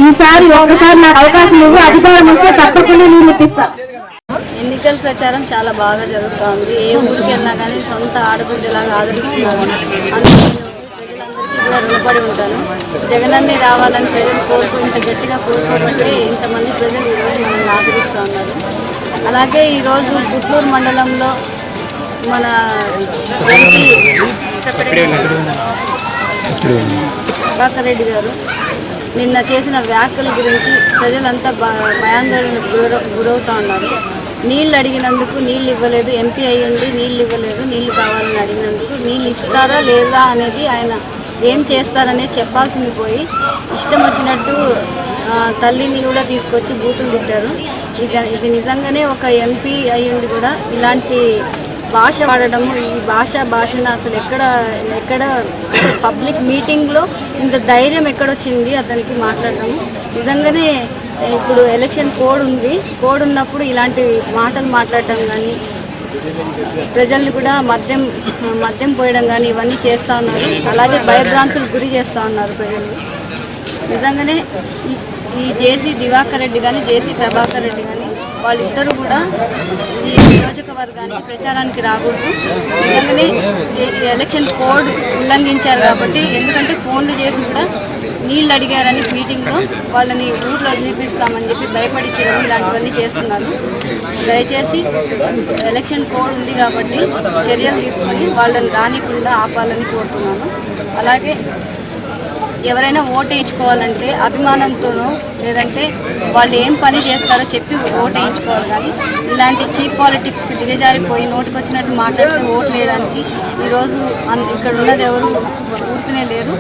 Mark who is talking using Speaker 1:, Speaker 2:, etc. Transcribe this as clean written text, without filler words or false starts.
Speaker 1: ఈసారి ఒక్కసారి నాకు అవకాశం ఇవ్వు, అధికారం వస్తే తప్పకుండా నేను ఇప్పిస్తా.
Speaker 2: ఎన్నికల ప్రచారం చాలా బాగా జరుగుతోంది. ఏ ఊరికి వెళ్ళినా కానీ సొంత ఆడబిడ్డలాగా ఆదరిస్తున్నారు. అందుకే ప్రజలందరికీ కూడా రుణపడి ఉంటాను. జగనన్ని రావాలని ప్రజలు కోరుకుంటే గట్టిగా కోరుకోబట్టి ఇంతమంది ప్రజలు ఈరోజు మనల్ని ఆదరిస్తూ ఉన్నారు. అలాగే ఈరోజు గుంటూరు మండలంలో మన ప్రభాకర్ రెడ్డి గారు నిన్న చేసిన వ్యాఖ్యల గురించి ప్రజలంతా భయాందోళనకు గురవుతూ ఉన్నారు. నీళ్ళు అడిగినందుకు నీళ్ళు ఇవ్వలేదు, ఎంపీ అయ్యండి నీళ్ళు ఇవ్వలేదు, నీళ్లు కావాలని అడిగినందుకు నీళ్ళు ఇస్తారా లేదా అనేది ఆయన ఏం చేస్తారనేది చెప్పాల్సింది పోయి ఇష్టం వచ్చినట్టు తల్లిని కూడా తీసుకొచ్చి బూతులు తిట్టారు. ఇది నిజంగానే ఒక ఎంపీ అయ్యుండి కూడా ఇలాంటి భాష వాడడము, ఈ భాషను అసలు ఎక్కడ పబ్లిక్ మీటింగ్లో ఇంత ధైర్యం ఎక్కడొచ్చింది అతనికి మాట్లాడడము. నిజంగానే ఇప్పుడు ఎలక్షన్ కోడ్ ఉన్నప్పుడు ఇలాంటి మాటలు మాట్లాడడం కానీ ప్రజల్ని కూడా మద్యం పోయడం కానీ ఇవన్నీ చేస్తూ ఉన్నారు. అలాగే భయభ్రాంతులకు గురి చేస్తూ ఉన్నారు ప్రజలు. నిజంగానే ఈ జేసీ దివాకర్ రెడ్డి కానీ జేసీ ప్రభాకర్ రెడ్డి కానీ వాళ్ళిద్దరూ కూడా ఈ నియోజకవర్గానికి ప్రచారానికి రాకూడదు. నిజంగానే ఎలక్షన్ కోడ్ ఉల్లంఘించారు కాబట్టి, ఎందుకంటే ఫోన్లు చేసి కూడా నీళ్ళు అడిగారని మీటింగ్లో వాళ్ళని ఊర్లో వదిలిపిస్తామని చెప్పి భయపడించడం ఇలాంటివన్నీ చేస్తున్నారు. దయచేసి ఎలక్షన్ కోడ్ ఉంది కాబట్టి చర్యలు తీసుకొని వాళ్ళని రానికుండా ఆపాలని కోరుతున్నాను. అలాగే ఎవరైనా ఓటు వేయించుకోవాలంటే అభిమానంతోనో లేదంటే వాళ్ళు ఏం పని చేస్తారో చెప్పి ఓటు వేయించుకోవాలి. కానీ ఇలాంటి చీప్ పాలిటిక్స్కి దిగజారిపోయి నోటికి వచ్చినట్టు మాట్లాడితే ఓట్లు వేయడానికి ఈరోజు ఇక్కడ ఉన్నది ఎవరు ఊరుకునే లేరు.